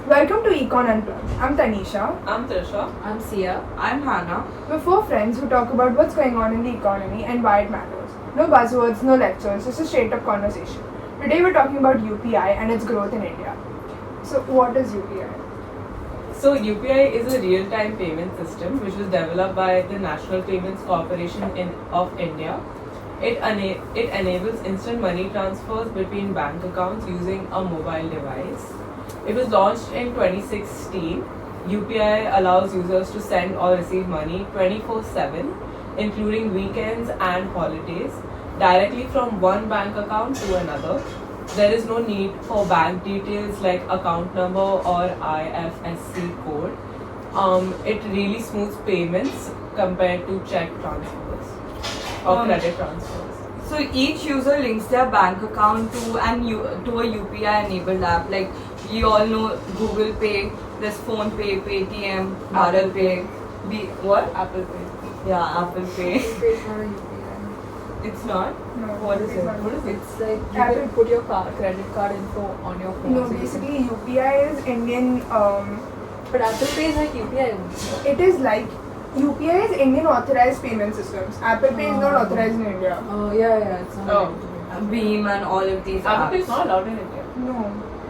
Welcome to Econ Unplugged. I'm Tanisha. I'm Trisha. I'm Sia. I'm Hannah. We're four friends who talk about what's going on in the economy and why it matters. No buzzwords, no lectures, just a straight up conversation. Today we're talking about UPI and its growth in India. So, what is UPI? So UPI is a real-time payment system which was developed by the National Payments Corporation of India. It enables instant money transfers between bank accounts using a mobile device. It was launched in 2016. UPI allows users to send or receive money 24/7, including weekends and holidays, directly from one bank account to another. There is no need for bank details like account number or IFSC code. It really smooths payments compared to check transfers or credit transfers. So each user links their bank account to a UPI enabled app. Like you all know Google Pay, there's Phone Pay, Paytm, Bharat Pay, what? Apple Pay. Yeah, Apple Pay. It's not a UPI. It's not. No, What is it's it? not. What is it? It's like you Apple- can put your credit card info on your phone. No, so you can- basically UPI is Indian. But Apple Pay is like UPI. only. It is like UPI is Indian authorized payment systems. Apple Pay is not authorized in India. Oh yeah, it's not. Oh. like UPI. Beam and all of these Apple Pay apps. is not allowed in India. No,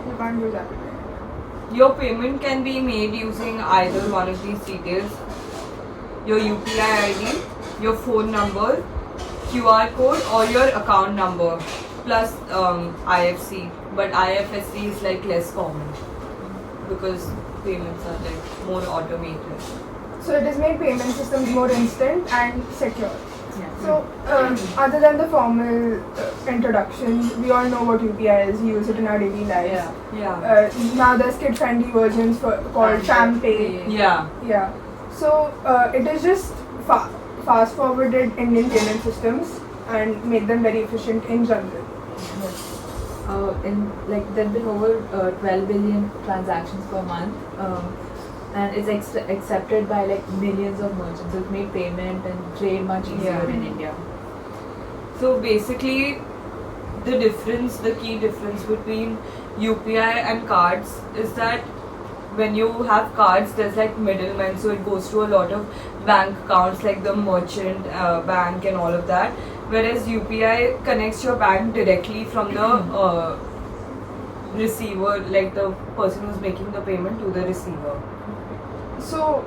you can't use Apple Pay. Your payment can be made using either one of these details: your UPI ID, your phone number, QR code, or your account number, plus IFC. But IFSC is like less common because payments are like more automated. So it has made payment systems more instant and secure. Yeah. So, other than the formal introduction, we all know what UPI is. We use it in our daily lives. Yeah. Now there's kid-friendly versions called FamPay. Yeah. Yeah. So it is just fast-forwarded Indian payment systems and made them very efficient in general. In like there've been over 12 billion transactions per month, and it's accepted by like millions of merchants. It's made payment and trade much easier Yeah. in India. So basically, the key difference between UPI and cards is that when you have cards, there's like middlemen, so it goes to a lot of bank accounts like the merchant bank and all of that. Whereas UPI connects your bank directly from the receiver, like the person who's making the payment to the receiver. So,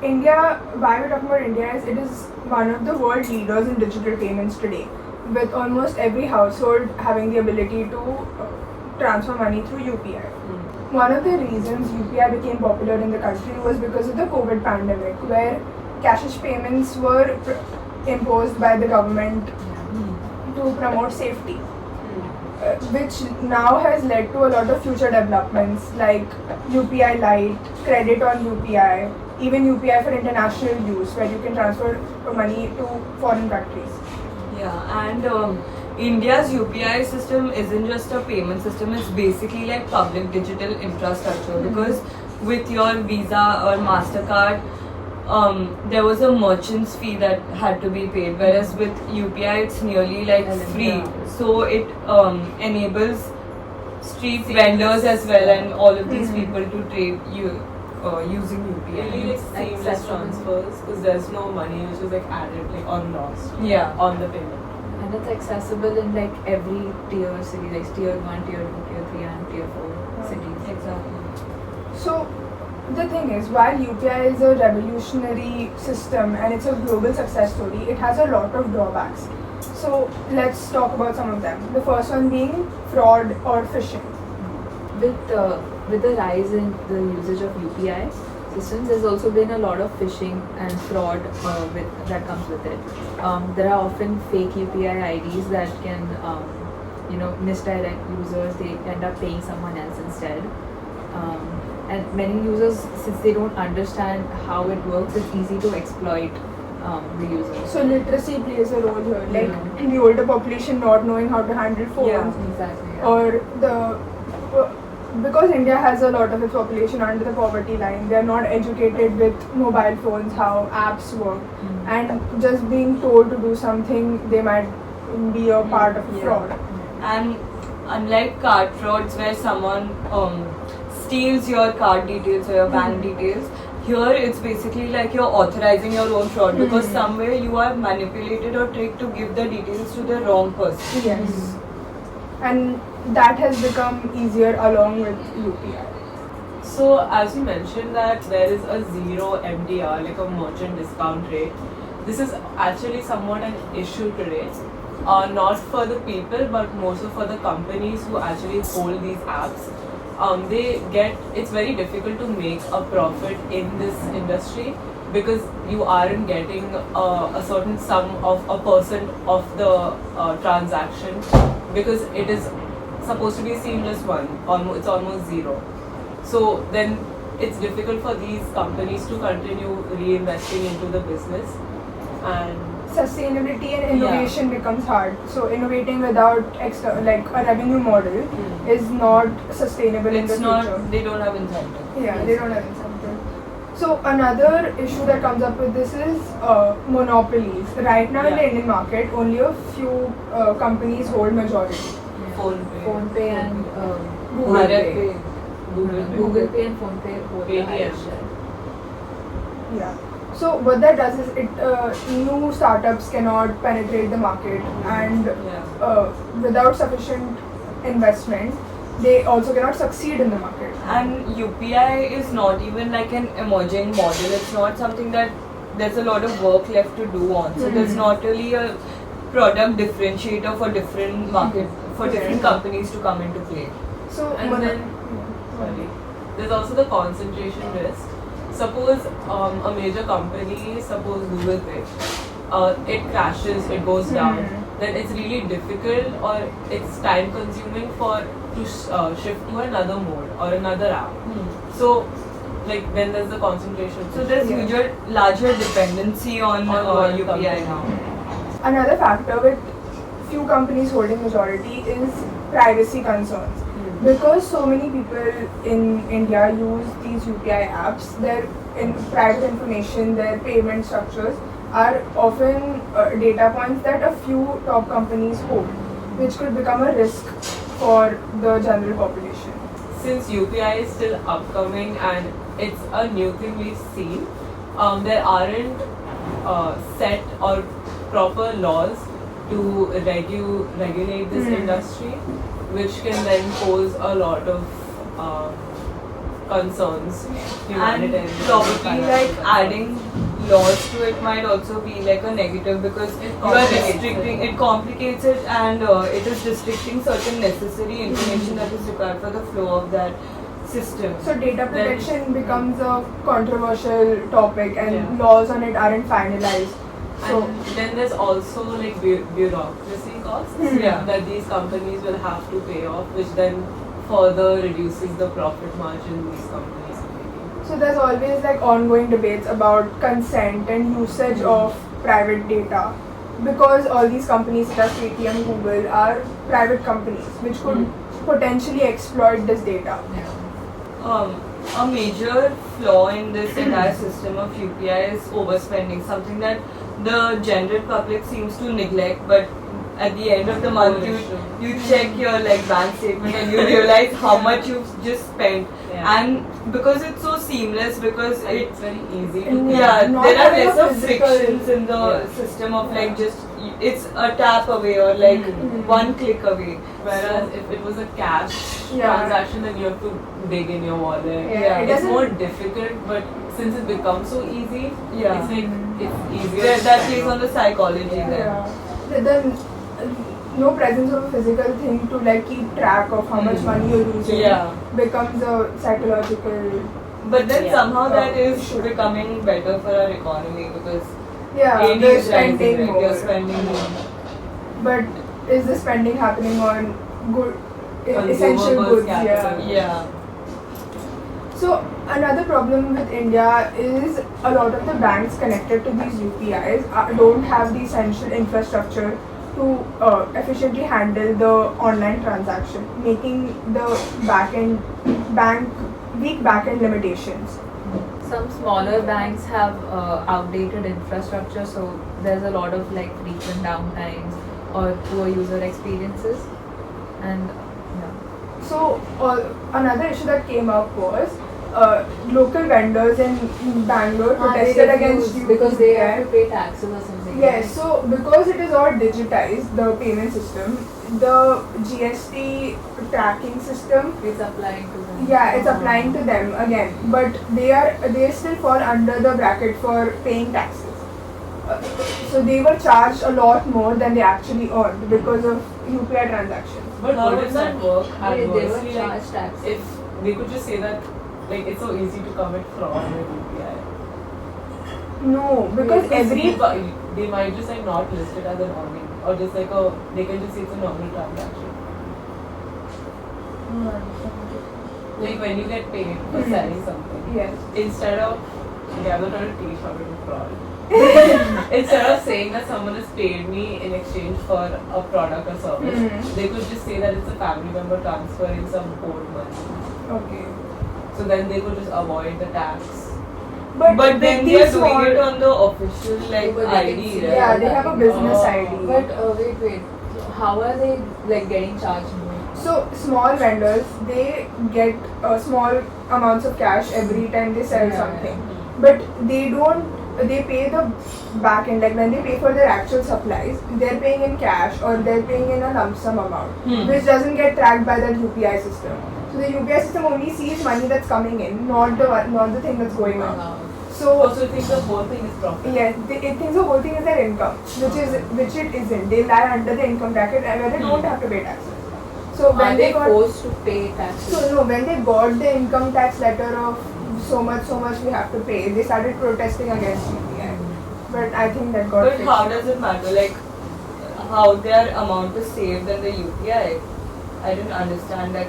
India, why we're talking about India is it is one of the world leaders in digital payments today, with almost every household having the ability to transfer money through UPI. One of the reasons UPI became popular in the country was because of the COVID pandemic, where cashless payments were imposed by the government to promote safety. Which now has led to a lot of future developments like UPI Lite, credit on UPI, even UPI for international use where you can transfer money to foreign countries. Yeah, and India's UPI system isn't just a payment system, it's basically like public digital infrastructure because with your Visa or MasterCard, there was a merchant's fee that had to be paid, whereas with UPI it's nearly like free. So it enables street vendors as well and all of these people to trade using Really UPI. like seamless transfers because there's no money which is like added like or lost Yeah. on the payment. And it's accessible in like every tier city, like tier 1, tier 2, tier 3 and tier 4 cities. Exactly. So the thing is, while UPI is a revolutionary system and it's a global success story, it has a lot of drawbacks. So let's talk about some of them. The first one being fraud or phishing. With the rise in the usage of UPI systems, there's also been a lot of phishing and fraud that comes with it. There are often fake UPI IDs that can, misdirect users. They end up paying someone else instead. And many users, since they don't understand how it works, it's easy to exploit the users. So literacy plays a role here, like the older population not knowing how to handle phones, Yeah. Exactly. Yeah. or because India has a lot of its population under the poverty line, they are not educated with mobile phones, how apps work, and just being told to do something, they might be a part of a Yeah. fraud. And unlike card frauds where someone steals your card details or your bank details. Here it's basically like you're authorizing your own fraud because somewhere you are manipulated or tricked to give the details to the wrong person. Yes. And that has become easier along with UPI. So as you mentioned that there is a zero MDR, like a merchant discount rate. This is actually somewhat an issue today. Not for the people, but more so for the companies who actually hold these apps. It's very difficult to make a profit in this industry because you aren't getting a certain sum of a percent of the transaction because it is supposed to be seamless one. It's almost zero. So then it's difficult for these companies to continue reinvesting into the business and Sustainability and innovation becomes hard. So innovating without like a revenue model is not sustainable in the It's future. not, they don't have incentive. Yeah, they don't have incentive. So another issue that comes up with this is monopolies. Right now in the Indian market, only a few companies hold majority. Phone PhonePe and Google Bharat Pay. Pay. Google Pay and PhonePe both Paytm. are highest share. Yeah. So what that does is new startups cannot penetrate the market, and without sufficient investment, they also cannot succeed in the market. And UPI is not even like an emerging model. It's not something that there's a lot of work left to do on. So there's not really a product differentiator for different market, for different companies to come into play. So And then, there's also the concentration risk. Suppose a major company, suppose Google Pay, it crashes, it goes down, then it's really difficult or it's time consuming to shift to another mode or another app. So, like then there's the concentration. So there's larger dependency on one UPI company. now. another factor with few companies holding majority is privacy concerns. Because so many people in India use these UPI apps, their private information, their payment structures are often data points that a few top companies hold, which could become a risk for the general population. Since UPI is still upcoming and it's a new thing we've seen, there aren't set or proper laws to regulate this industry, which can then pose a lot of concerns, humanitarian. And probably like adding laws to it might also be like a negative because you are restricting, it complicates it and it is restricting certain necessary information that is required for the flow of that system. So data protection becomes a controversial topic, and laws on it aren't finalized. So And then there's also like bureaucracy costs that these companies will have to pay off, which then further reduces the profit margin these companies are making. So there's always like ongoing debates about consent and usage of private data, because all these companies such as Paytm, Google are private companies which could potentially exploit this data. A major flaw in this entire system of UPI is overspending, something that the general public seems to neglect, but at the end of the month you check your like bank statement and you realize how much you've just spent. And because it's so seamless, because It's very easy to And pay. not there are having a less of physical- frictions in the system of like just it's a tap away or like one click away. Whereas if it was a cash transaction, then you have to dig in your wallet. Yeah, it It's doesn't- more difficult, but since it becomes so easy, it's like it's easier. That plays on the psychology then. Yeah. Then no presence of a physical thing to like keep track of how much money you're using becomes a psychological. But then somehow that is issue. becoming better for our economy because Yeah, AD they're is rising, spending right? more. They're spending more. But is the spending happening on Consumable essential goods? capital. Yeah. So another problem with India is a lot of the banks connected to these UPIs don't have the essential infrastructure to efficiently handle the online transaction, making the weak backend limitations. Some smaller banks have outdated infrastructure, so there's a lot of like frequent downtimes or poor user experiences. And So another issue that came up was local vendors in Bangalore protested against UPI because they have to pay taxes or something. Yes, so because it is all digitized, the payment system, the GST tracking system, It's applying to them. yeah, it's applying to them again, but they still fall under the bracket for paying taxes. So they were charged a lot more than they actually earned because of UPI transactions. But How wouldn't does that work They were adversely? Like, charged taxes. if they could just say that, like, it's so easy to commit fraud with UPI. No, because They might just like not list it as an earning, or just like they can just say it's a normal transaction. Like when you get paid for Mhm. selling something, yes, instead of, okay, I'm not trying to teach how to do fraud. Instead of saying that someone has paid me in exchange for a product or service, Mhm. they could just say that it's a family member transferring some old money. okay. So then they could just avoid the tax. But with then they these are doing small- it on the official like But they can ID, see- right? Yeah, they have a business Oh. ID. But wait. How are they like getting charged more? So small vendors, they get small amounts of cash every time they sell Yeah, something, but they don't. They pay the back end, like when they pay for their actual supplies, they're paying in cash or they're paying in a lump sum amount, which doesn't get tracked by that UPI system. So the UPI system only sees money that's coming in, not the thing that's going out. So Also, think the whole thing is profit. yes, it thinks the whole thing is their income, which it isn't. They lie under the income bracket and where they don't have to pay taxes. So Are when they got forced to pay taxes? so no, when they got the income tax letter of so much we have to pay, they started protesting against UPI. But I think that got But fixed. how does it matter? Like how their amount is saved in the UPI? I didn't understand that.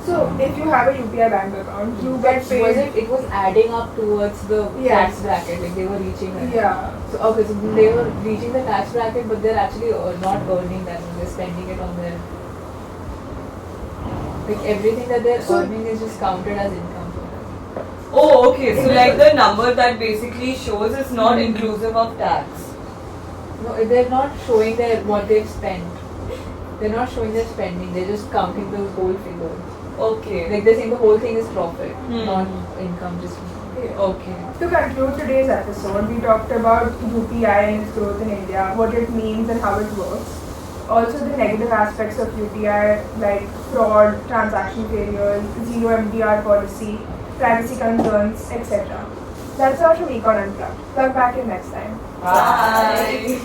So if you have a UPI bank account, you get Was paid. it was adding up towards the Yes. tax bracket, like they were reaching it. Yeah. So okay, so they were reaching the tax bracket, but they're actually not earning that. They're spending it on their like everything that they're So- earning is just counted as income for them. Oh, okay. So like the number that basically shows is not inclusive of tax. No, they're not showing their what they've spent. They're not showing their spending. They're just counting the whole figure. Okay. Like they're saying the whole thing is profit, Hmm. not income. Just Okay. To conclude today's episode, we talked about UPI and its growth in India, what it means and how it works. Also the negative aspects of UPI like fraud, transaction failures, zero MDR policy, privacy concerns, etc. That's all from Econ Unplugged. Plug back in next time. Bye.